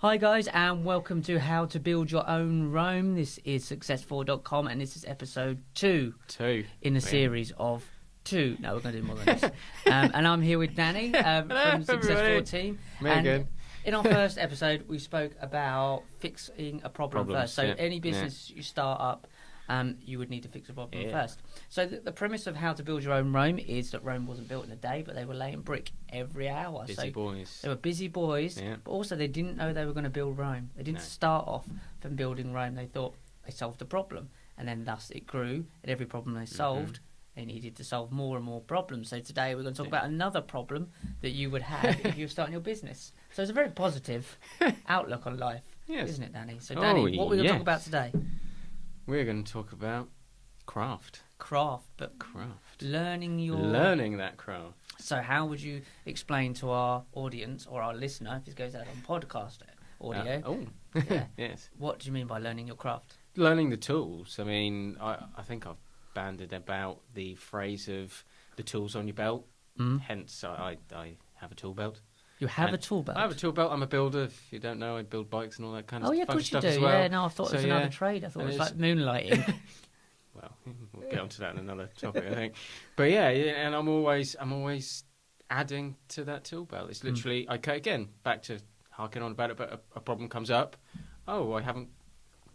Hi guys, and welcome to How to Build Your Own Rome. This is success4.com, and this is episode 2 in a series of 2. No, we're going to do more than this. And I'm here with Danny from the Success4 team. Me again. In our first episode, we spoke about fixing a problem first. So any business you start up, you would need to fix a problem first. So the premise of How to Build Your Own Rome is that Rome wasn't built in a day, but they were laying brick every hour. Busy boys. They were busy boys, but also they didn't know they were going to build Rome. They didn't start off from building Rome. They thought they solved a problem, and then thus it grew. And every problem they solved, they needed to solve more and more problems. So today we're going to talk about another problem that you would have if you were starting your business. So it's a very positive outlook on life, isn't it, Danny? So Danny, what are we going to talk about today? We're going to talk about craft. Craft. Learning that craft. So how would you explain to our audience or our listener, if this goes out on podcast audio? Yes. What do you mean by learning your craft? Learning the tools. I mean, I think I've banded about the phrase of the tools on your belt. Hence, I have a tool belt. You have a tool belt? I have a tool belt. I'm a builder. If you don't know, I build bikes and all that kind of stuff. Oh, yeah, of course you do. Well. Yeah, no, I thought it was another trade. I thought it was like moonlighting. Well, we'll get onto that in another topic, I think. But yeah, and I'm always adding to that tool belt. It's literally, again, back to harking on about it, but a problem comes up. Oh, I haven't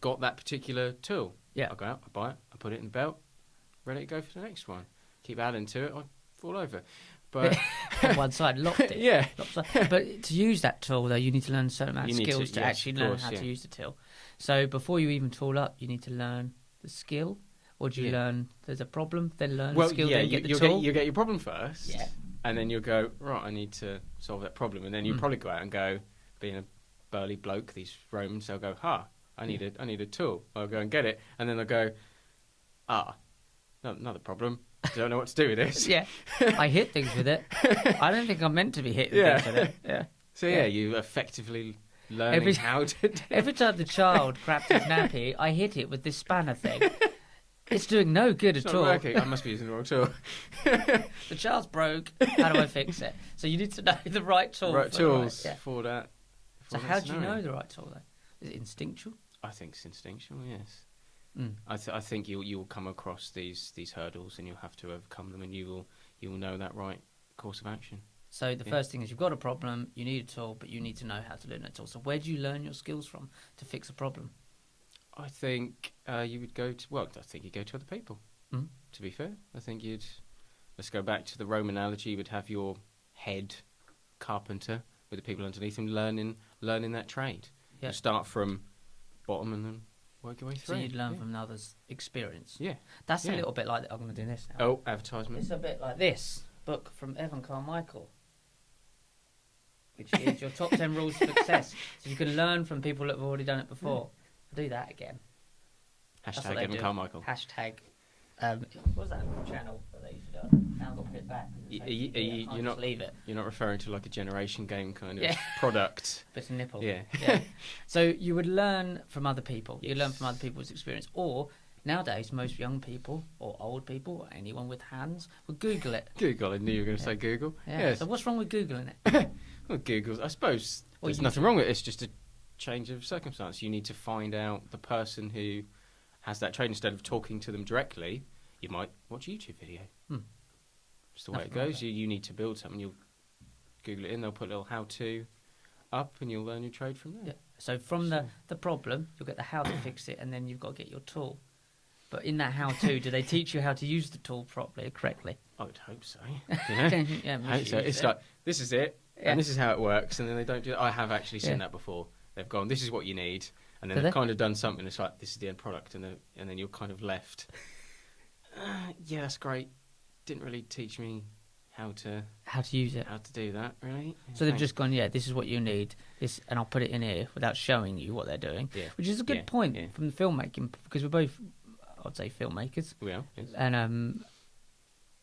got that particular tool. Yeah. I'll go out, I buy it, I put it in the belt, ready to go for the next one. Keep adding to it, I fall over. But on one side, locked it. Yeah. But to use that tool, though, you need to learn a certain amount of skills to actually learn how to use the tool. So before you even tool up, you need to learn the skill. Or do you learn there's a problem, then learn the skill, then get the tool? You get your problem first, and then you'll go, right, I need to solve that problem. And then you probably go out and go, being a burly bloke, these Romans, they'll go, I need a tool. I'll go and get it. And then they'll go, another problem. Don't know what to do with this. I hit things with it. I don't think I'm meant to be hitting things with it. Yeah. So you effectively learning how to do Every time the child craps his nappy, I hit it with this spanner thing. It's doing no good at all. Working. I must be using the wrong tool. The child's broke. How do I fix it? So you need to know the right tool. For that. So how do you know the right tool, though? Is it instinctual? I think it's instinctual, yes. I think you will come across these hurdles and you'll have to overcome them, and you will know that right course of action. So the first thing is you've got a problem, you need a tool, but you need to know how to learn that tool. So where do you learn your skills from to fix a problem? I think you would go to other people. To be fair, I think let's go back to the Rome analogy. You would have your head carpenter with the people underneath him learning that trade. You start from bottom and then work your way through. So you'd learn from others' experience. Yeah. That's a little bit like, I'm going to do this now. Oh, advertisement. It's a bit like this book from Evan Carmichael, which is your top 10 rules of success. So you can learn from people that have already done it before. I'll do that again. Hashtag Evan Carmichael. Hashtag, what was that channel that they used to do? Now I've got to put it back. You're not leave it. You're not referring to like a generation game kind of product. Bit of nipple. Yeah. So you would learn from other people. You learn from other people's experience. Or nowadays, most young people or old people or anyone with hands would Google it. Google. I knew you were going to say Google. Yeah. Yes. So what's wrong with Googling it? Well, Google. I suppose there's nothing wrong with it. It's just a change of circumstance. You need to find out the person who has that trade. Instead of talking to them directly, you might watch a YouTube video. It's the way it goes. You need to build something. You'll Google it in. They'll put a little how-to up, and you'll learn your trade from there. Yeah. So from the problem, you'll get the how to fix it, and then you've got to get your tool. But in that how-to, do they teach you how to use the tool properly, correctly? I would hope so. It's like, this is it, and this is how it works, and then they don't do it. I have actually seen that before. They've gone, this is what you need, and then they've kind of done something. It's like, this is the end product, and then you're kind of left. That's great. Didn't really teach me how to use it, how to do that, really. So they've just gone, this is what you need, and I'll put it in here without showing you what they're doing, which is a good point from the filmmaking, because we're both, I'd say, filmmakers. We are, yes. And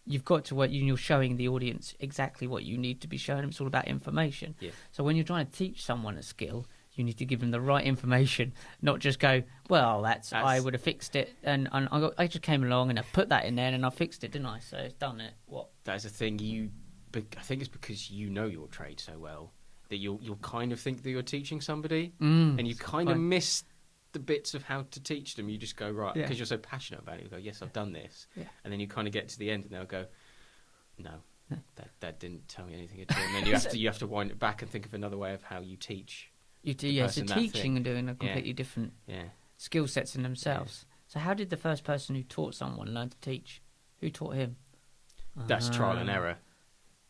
you've got to work, you're showing the audience exactly what you need to be showing them. It's all about information. Yeah. So when you're trying to teach someone a skill, you need to give them the right information, not just go, well, that's I would have fixed it, and I just came along and I put that in there and I fixed it, didn't I? So it's done it. What? That is a thing. I think it's because you know your trade so well. that you'll kind of think that you're teaching somebody, Mm, and you kind of miss the bits of how to teach them. You just go, right, Yeah. because you're so passionate about it. You go, yes, I've done this. Yeah. And then you kind of get to the end and they'll go, no, that didn't tell me anything at all. And then you have to wind it back and think of another way of how you teach. You do, yeah. So person that teaching thing. and doing a completely different skill sets in themselves. So how did the first person who taught someone learn to teach? Who taught him? That's trial and error.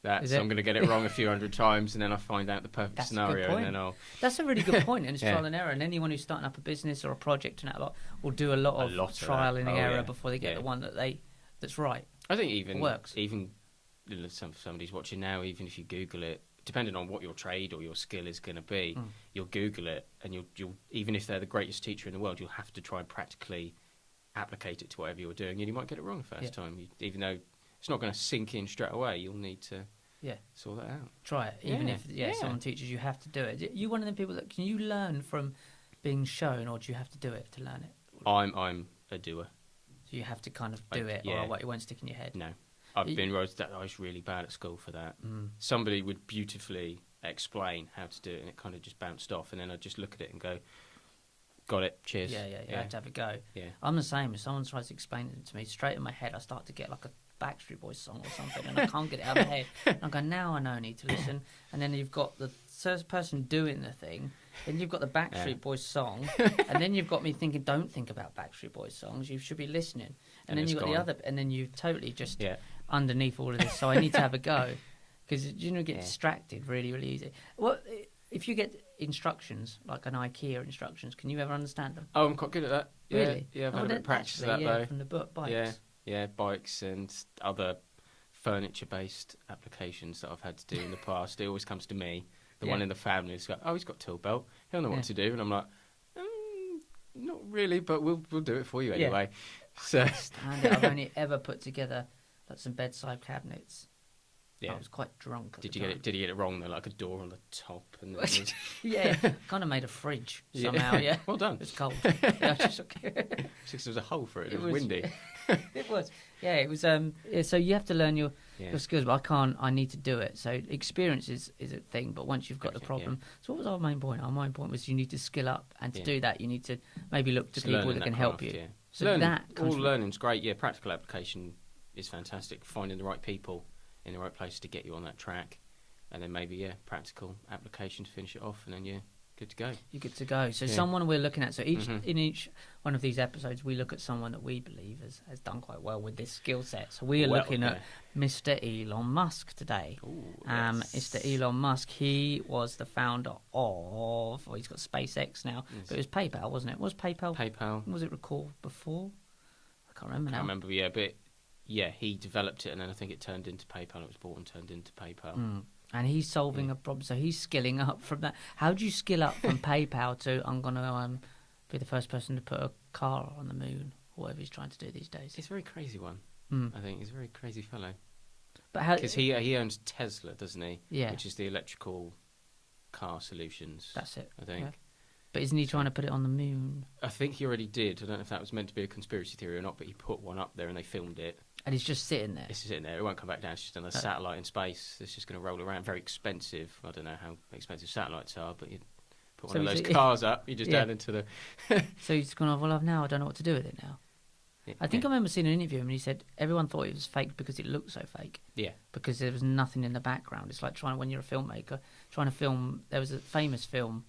That's I'm going to get it wrong a few hundred times, and then I find out the perfect scenario, and then I'll. That's a really good point, and it's trial and error. And anyone who's starting up a business or a project and that will do a lot of trial and error before they get the one that's right. I think even works. Even somebody's watching now, even if you Google it, depending on what your trade or your skill is going to be, you'll Google it, and you'll even if they're the greatest teacher in the world, you'll have to try and practically applicate it to whatever you're doing, and you might get it wrong the first time. Even though it's not going to sink in straight away, you'll need to sort that out. Try it, even if someone teaches you have to do it. You one of the people that can you learn from being shown, or do you have to do it to learn it? I'm a doer. So you have to kind of do it, or it won't stick in your head. No, I was really bad at school for that. Somebody would beautifully explain how to do it, and it kind of just bounced off, and then I'd just look at it and go, got it, cheers. Yeah, you have to have a go. Yeah. I'm the same. If someone tries to explain it to me, straight in my head, I start to get like a Backstreet Boys song or something, and I can't get it out of my head. And I go, now I know I need to listen. And then you've got the first person doing the thing, then you've got the Backstreet Boys song, and then you've got me thinking, don't think about Backstreet Boys songs, you should be listening. And then you've got the other, and then you totally just underneath all of this. So I need to have a go, because you get distracted really, really easy. Well, if you get instructions, like an IKEA instructions, can you ever understand them? Oh, I'm quite good at that. Yeah, really? Yeah, I've had a bit of practice of that though. From the book, bikes. Yeah, bikes and other furniture-based applications that I've had to do in the past. It always comes to me. The one in the family is like, oh, he's got a tool belt. He'll know what to do. And I'm like, not really, but we'll do it for you anyway. So I've only ever put together like some bedside cabinets. Yeah. I was quite drunk at Did the you time. get it? Did you get it wrong though? Like a door on the top, and then kind of made a fridge somehow. Yeah, well done. It was cold. There was a hole for it. It was windy. It was. Yeah, it was. So you have to learn your skills, but I can't. I need to do it. So experience is a thing, but once you've got the problem. So what was our main point? Our main point was you need to skill up, and to do that, you need to maybe look to people that can help you. Yeah. So learning's great. Yeah, practical application is fantastic. Finding the right people in the right place to get you on that track, and then maybe practical application to finish it off, and then you're good to go. You're good to go. So someone we're looking at. So in each one of these episodes, we look at someone that we believe has done quite well with this skill set. So we are looking at Mr. Elon Musk today. Ooh, yes. Mr. Elon Musk. He was the founder of. Well, he's got SpaceX now, but it was PayPal, wasn't it? Was PayPal? PayPal. Was it recalled before? I can't remember now. I can't remember. But. Yeah, he developed it, and then I think it turned into PayPal. It was bought and turned into PayPal. And he's solving a problem, so he's skilling up from that. How do you skill up from PayPal to I'm going to be the first person to put a car on the moon, or whatever he's trying to do these days? It's a very crazy one. I think he's a very crazy fellow. But how? Because he owns Tesla, doesn't he? Yeah. Which is the electrical car solutions. That's it. I think. Yeah. But isn't he trying to put it on the moon? I think he already did. I don't know if that was meant to be a conspiracy theory or not, but he put one up there and they filmed it. And he's just sitting there. It's just sitting there. It won't come back down. It's just on a satellite in space. It's just going to roll around. Very expensive. I don't know how expensive satellites are, but you put one of those cars up, you just down into the... So he's gone, well, now I don't know what to do with it now. I think I remember seeing an interview and he said everyone thought it was fake because it looked so fake. Yeah. Because there was nothing in the background. It's like when you're a filmmaker, trying to film... There was a famous film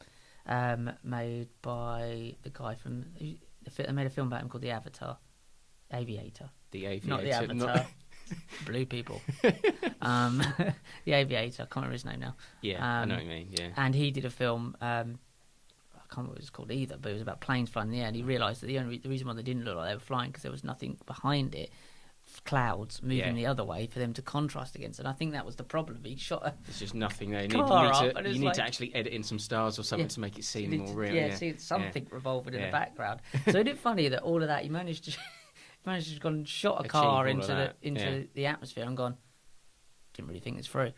made by the guy from... They made a film about him called The Aviator. The Aviator. Not The Avatar. Blue people. The Aviator. I can't remember his name now. Yeah, I know what you mean, yeah. And he did a film... I can't remember what it was called either, but it was about planes flying in the air, and he realised that the reason why they didn't look like they were flying because there was nothing behind it, clouds moving the other way for them to contrast against. And I think that was the problem. He shot There's just nothing there. You need to actually edit in some stars or something to make it seem more real. Yeah, see something revolving in the background. So isn't it funny that all of that, you managed to go and shot a car into the atmosphere and gone, didn't really think this through.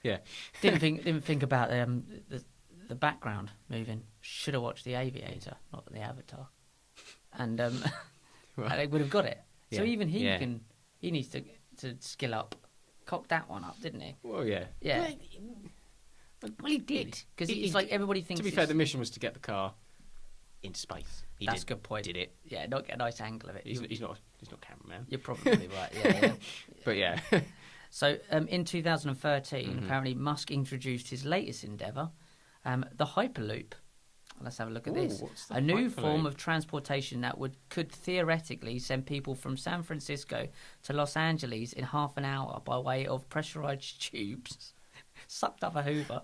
Yeah. Didn't think about the background moving. Should have watched The Aviator, not The Avatar. And they would have got it. So even he needs to skill up. Cock that one up, didn't he? Well, yeah. Yeah. Well, he did, because it's like everybody thinks. To be fair, the mission was to get the car into space. That's a good point. Did it? Yeah, not get a nice angle of it. He's not cameraman. You're probably right. Yeah. But yeah. So in 2013, apparently Musk introduced his latest endeavour, the Hyperloop. Let's have a look at this. A new form of transportation that could theoretically send people from San Francisco to Los Angeles in half an hour by way of pressurised tubes sucked up a Hoover.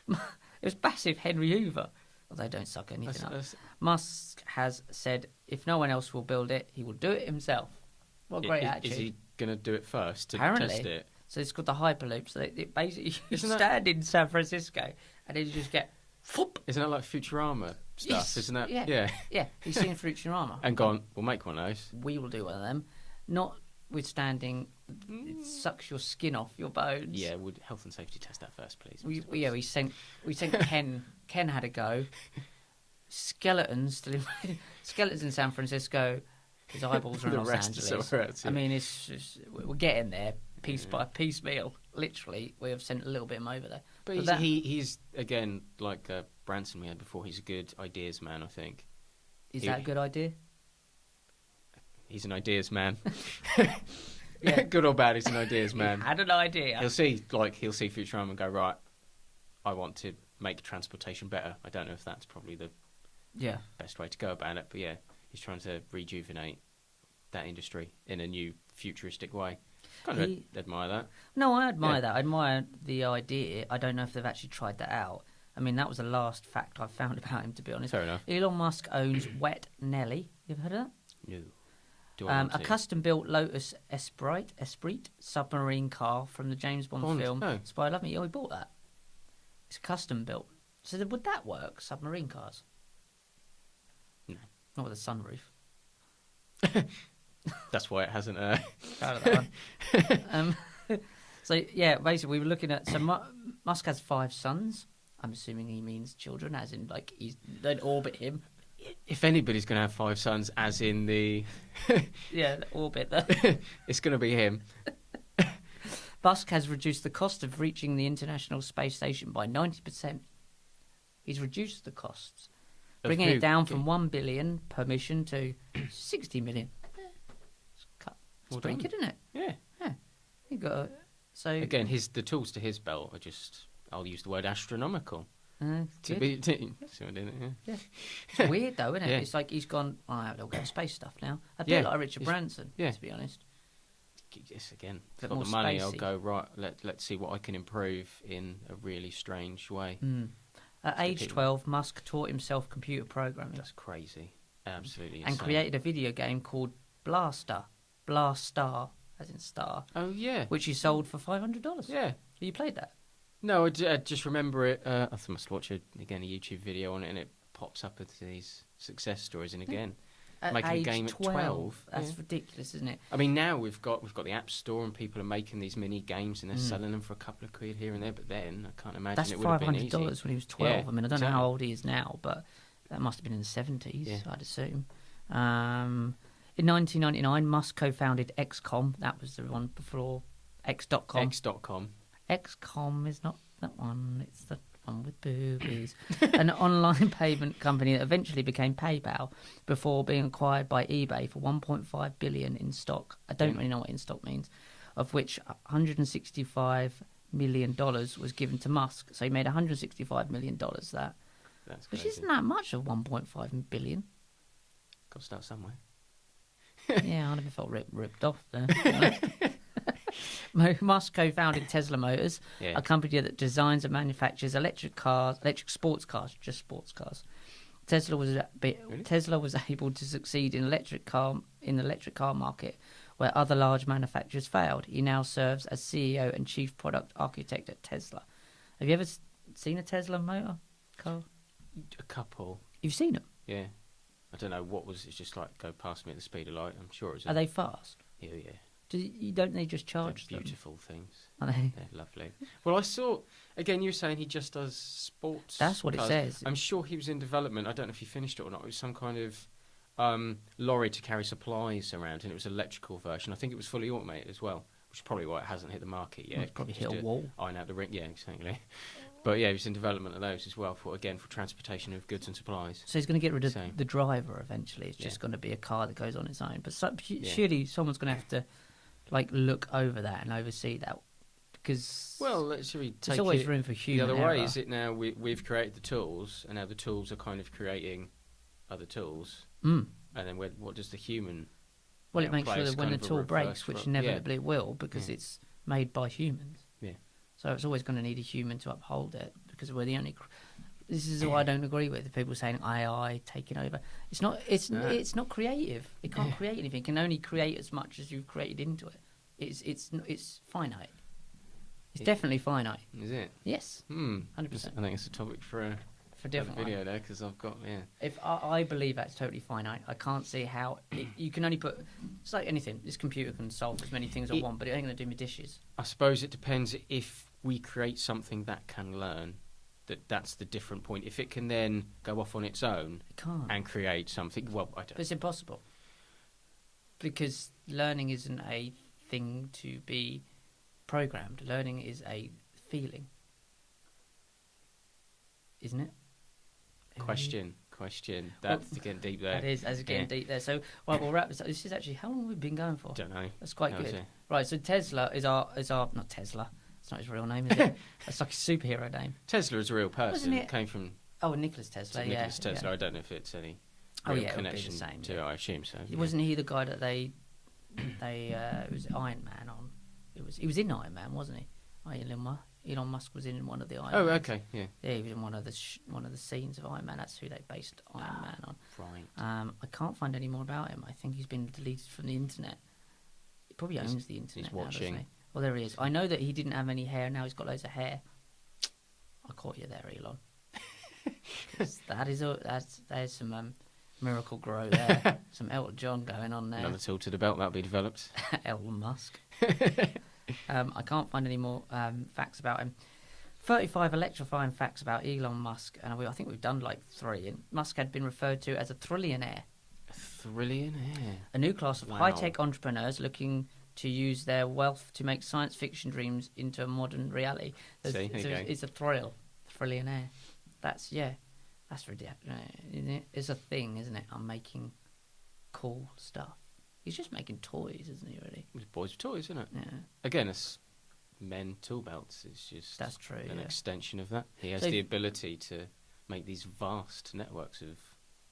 It was massive Henry Hoover. Well, they don't suck anything up. Musk has said if no one else will build it, he will do it himself. What a great attitude. Is he going to do it first to Apparently. test it? So it's called the Hyperloop. So it basically you stand in San Francisco and then you just get... Whoop. Isn't that like Futurama stuff? Yes. Isn't that? Yeah. Yeah. He's seen Futurama. And gone, we'll make one of those. We will do one of them. Notwithstanding, it sucks your skin off your bones. Yeah, would health and safety test that first, please? We sent Ken. Ken had a go. Skeletons in San Francisco. His eyeballs are in Los Angeles. I mean, it's just, we're getting there piece by piecemeal. Literally, we have sent a little bit of him over there. But he's again like Branson we had before. He's a good ideas man, I think. Is that a good idea? He's an ideas man. Yeah. Good or bad, he's an ideas man. He had an idea. He'll see Futurama and go, right, I want to make transportation better. I don't know if that's probably the best way to go about it, but yeah, he's trying to rejuvenate that industry in a new futuristic way. Kind of admire that. No, I admire that. I admire the idea. I don't know if they've actually tried that out. I mean, that was the last fact I found about him, to be honest. Fair enough. Elon Musk owns Wet Nelly. You ever heard of that? No. A custom-built Lotus Esprit submarine car from the James Bond film Spy Love Me. Oh, he bought that. It's custom-built. So would that work, submarine cars? No. Not with a sunroof. That's why it hasn't... Proud of that one. So, yeah, basically, we were looking at... So, Musk has 5 sons. I'm assuming he means children, as in, like, they'd orbit him. If anybody's going to have 5 sons, as in the... the orbit. It's going to be him. Musk has reduced the cost of reaching the International Space Station by 90%. He's reduced the costs, bringing it down from 1 billion per mission to 60 million. It's pretty good, isn't it? Yeah. You got again, the tools to his belt are just... I'll use the word astronomical. It's weird though, isn't it? Yeah. It's like he's gone, they'll go space stuff now. A bit like Richard Branson, to be honest. Yes, again, got the money, I'll go, right, let's see what I can improve in a really strange way. At age 12, Musk taught himself computer programming. That's crazy. Absolutely insane. And created a video game called Blastar, as in star. Oh, yeah. Which he sold for $500. Yeah. You played that? No, I just remember it. I must watch a YouTube video on it, and it pops up with these success stories. And again, making a game at 12. That's ridiculous, isn't it? I mean, now we've got the App Store, and people are making these mini games, and they're selling them for a couple of quid here and there. But then I can't imagine it would have been easy. That's $500 when he was 12. Yeah, I mean, I don't know how old he is now, but that must have been in the 70s, I'd assume. In 1999, Musk co-founded XCOM. That was the one before X.com. XCOM is not that one. It's the one with boobies. An online payment company that eventually became PayPal before being acquired by eBay for $1.5 billion in stock. I don't really know what in stock means, of which $165 million was given to Musk. So he made $165 million that. That's crazy. Which isn't that much of $1.5 billion. Got to start somewhere. Yeah, I never felt ripped off there. Musk co-founded Tesla Motors, a company that designs and manufactures electric sports cars, just sports cars. Tesla was able to succeed in the electric car market, where other large manufacturers failed. He now serves as CEO and chief product architect at Tesla. Have you ever seen a Tesla motor car? A couple. You've seen them? Yeah. I don't know it's just like go past me at the speed of light. I'm sure it's. Are they fast? Yeah. Don't they just charge They're them? beautiful things. Are they? They're lovely. Well, I saw, again, you were saying he just does sports. That's what cars. It says. I'm sure he was in development. I don't know if he finished it or not. It was some kind of lorry to carry supplies around, and it was an electrical version. I think it was fully automated as well, which is probably why it hasn't hit the market yet. It's probably hit a wall. Iron out the ring. Yeah, exactly. But yeah, he's in development of those as well for transportation of goods and supplies. So he's going to get rid of the driver eventually. It's just going to be a car that goes on its own. But surely someone's going to have to look over that and oversee that, because should we take there's always room for human the other error. way? Is it now we've created the tools, and now the tools are kind of creating other tools, and then what does the human? Well, it makes sure that when the tool breaks, which inevitably it will, because it's made by humans. Yeah. So it's always going to need a human to uphold it, because we're the only. This is what I don't agree with. The people saying AI taking over. It's not. It's not creative. It can't create anything. It can only create as much as you've created into it. It's finite. It's definitely finite. Is it? Yes. 100%. I think it's a topic for a different video there, because I've got If I believe that's totally finite, I can't see how you can only put. It's like anything. This computer can solve as many things as I want, but it ain't going to do my dishes. I suppose it depends if we create something that can learn. That's the different point. If it can then go off on its own and create something, well, I don't. But it's impossible, because learning isn't a thing to be programmed. Learning is a feeling, isn't it? Question. That's getting deep there. That's getting deep there. So, we'll wrap this up. This is actually, how long have we been going for? Don't know. That's quite good. Right, so Tesla is our not Tesla. It's not his real name, is it? That's like a superhero name. Tesla is a real person. It came from Nikola Tesla. Nikola Tesla. I don't know if it's any connection it would be the same, to it. I assume so. Wasn't he the guy that they it was Iron Man on? He was in Iron Man, wasn't he? Elon Musk was in one of the Iron Man. Oh, okay, yeah. Yeah, he was in one of the scenes of Iron Man. That's who they based Iron Man on. Right. I can't find any more about him. I think he's been deleted from the internet. He probably owns the internet. He's watching. Now, well, there he is. I know that he didn't have any hair. Now he's got loads of hair. I caught you there, Elon. There's some miracle grow there. Some Elton John going on there. Another tool to the belt that'll be developed. Elon Musk. I can't find any more facts about him. 35 electrifying facts about Elon Musk, and I think we've done 3. And Musk had been referred to as a trillionaire. A trillionaire. A new class of high-tech entrepreneurs looking to use their wealth to make science fiction dreams into a modern reality. It's a trillionaire. That's ridiculous. It's a thing, isn't it? I'm making cool stuff. He's just making toys, isn't he, really? It's boys with toys, isn't it? Yeah. Again, it's men tool belts. It's just that's true, an extension of that. He has the ability to make these vast networks of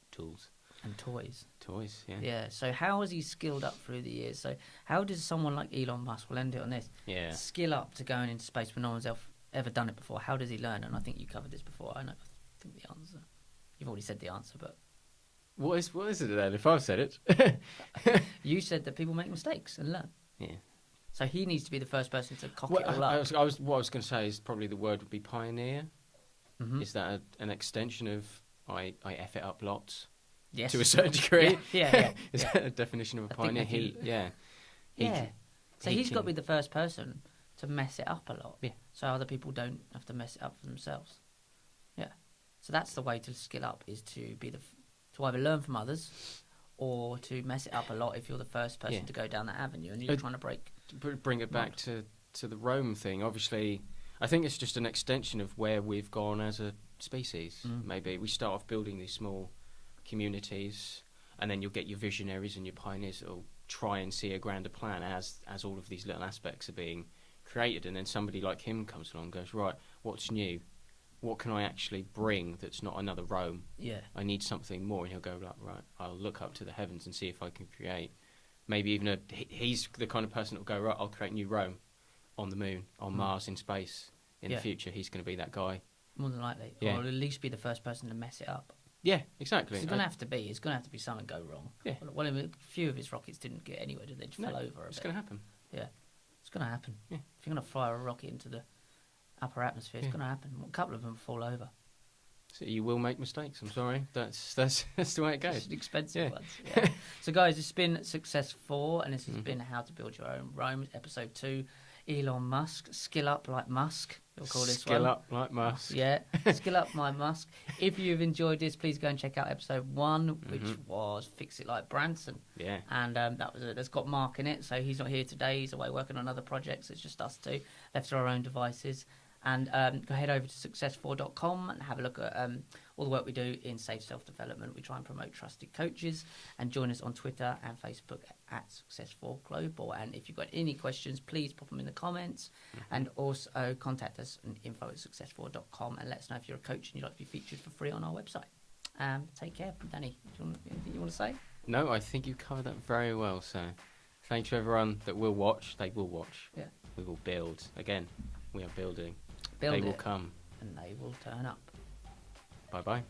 tools. And toys. Toys, yeah. Yeah, so how has he skilled up through the years? So how does someone like Elon Musk, we'll end it on this, skill up to going into space when no one's ever done it before? How does he learn? And I think you covered this before. I think the answer. You've already said the answer, but... What is it then, if I've said it? You said that people make mistakes and learn. Yeah. So he needs to be the first person to cock it all up. What I was going to say is probably the word would be pioneer. Mm-hmm. Is that an extension of I F it up lots? Yes. To a certain degree. Yeah. Is that a definition of a pioneer? So he's got to be the first person to mess it up a lot. Yeah. So other people don't have to mess it up for themselves. Yeah. So that's the way to skill up, is to be to either learn from others or to mess it up a lot if you're the first person to go down that avenue and you're trying to bring it back to the Rome thing. Obviously, I think it's just an extension of where we've gone as a species. Maybe we start off building these small communities, and then you'll get your visionaries and your pioneers that'll try and see a grander plan as all of these little aspects are being created, and then somebody like him comes along and goes, right, what's new? What can I actually bring that's not another Rome? Yeah. I need something more. And he'll go, right, I'll look up to the heavens and see if I can create maybe even he's the kind of person that'll go, right, I'll create new Rome on the moon, on Mars, in space. In the future, he's going to be that guy. More than likely. Or at least be the first person to mess it up. Yeah, exactly. It's going to have to be. It's going to have to be something go wrong. Yeah. Well, a few of his rockets didn't get anywhere, did they? Just fell over a bit. It's going to happen. Yeah. It's going to happen. Yeah. If you're going to fire a rocket into the upper atmosphere, it's going to happen. A couple of them fall over. So you will make mistakes. I'm sorry. That's the way it goes. It's expensive ones. Yeah. So, guys, it's been Success 4, and this has been How to Build Your Own Rome, Episode 2. Elon Musk, skill up like Musk. We'll call this skill one. up like Musk. Yeah, skill up my Musk. If you've enjoyed this, please go and check out Episode 1, which was Fix It Like Branson. Yeah. And that's got Mark in it, so he's not here today. He's away working on other projects. It's just us two, left to our own devices. And go head over to success4.com and have a look at all the work we do in safe self-development. We try and promote trusted coaches, and join us on Twitter and Facebook at Success4Global. And if you've got any questions, please pop them in the comments, and also contact us at info@success4.com and let us know if you're a coach and you'd like to be featured for free on our website. Take care. Danny, anything you want to say? No, I think you covered that very well. So thanks to everyone that will watch. They will watch. Yeah. We will build. Again, we are building. Build they it, will come. and they will turn up. Bye-bye.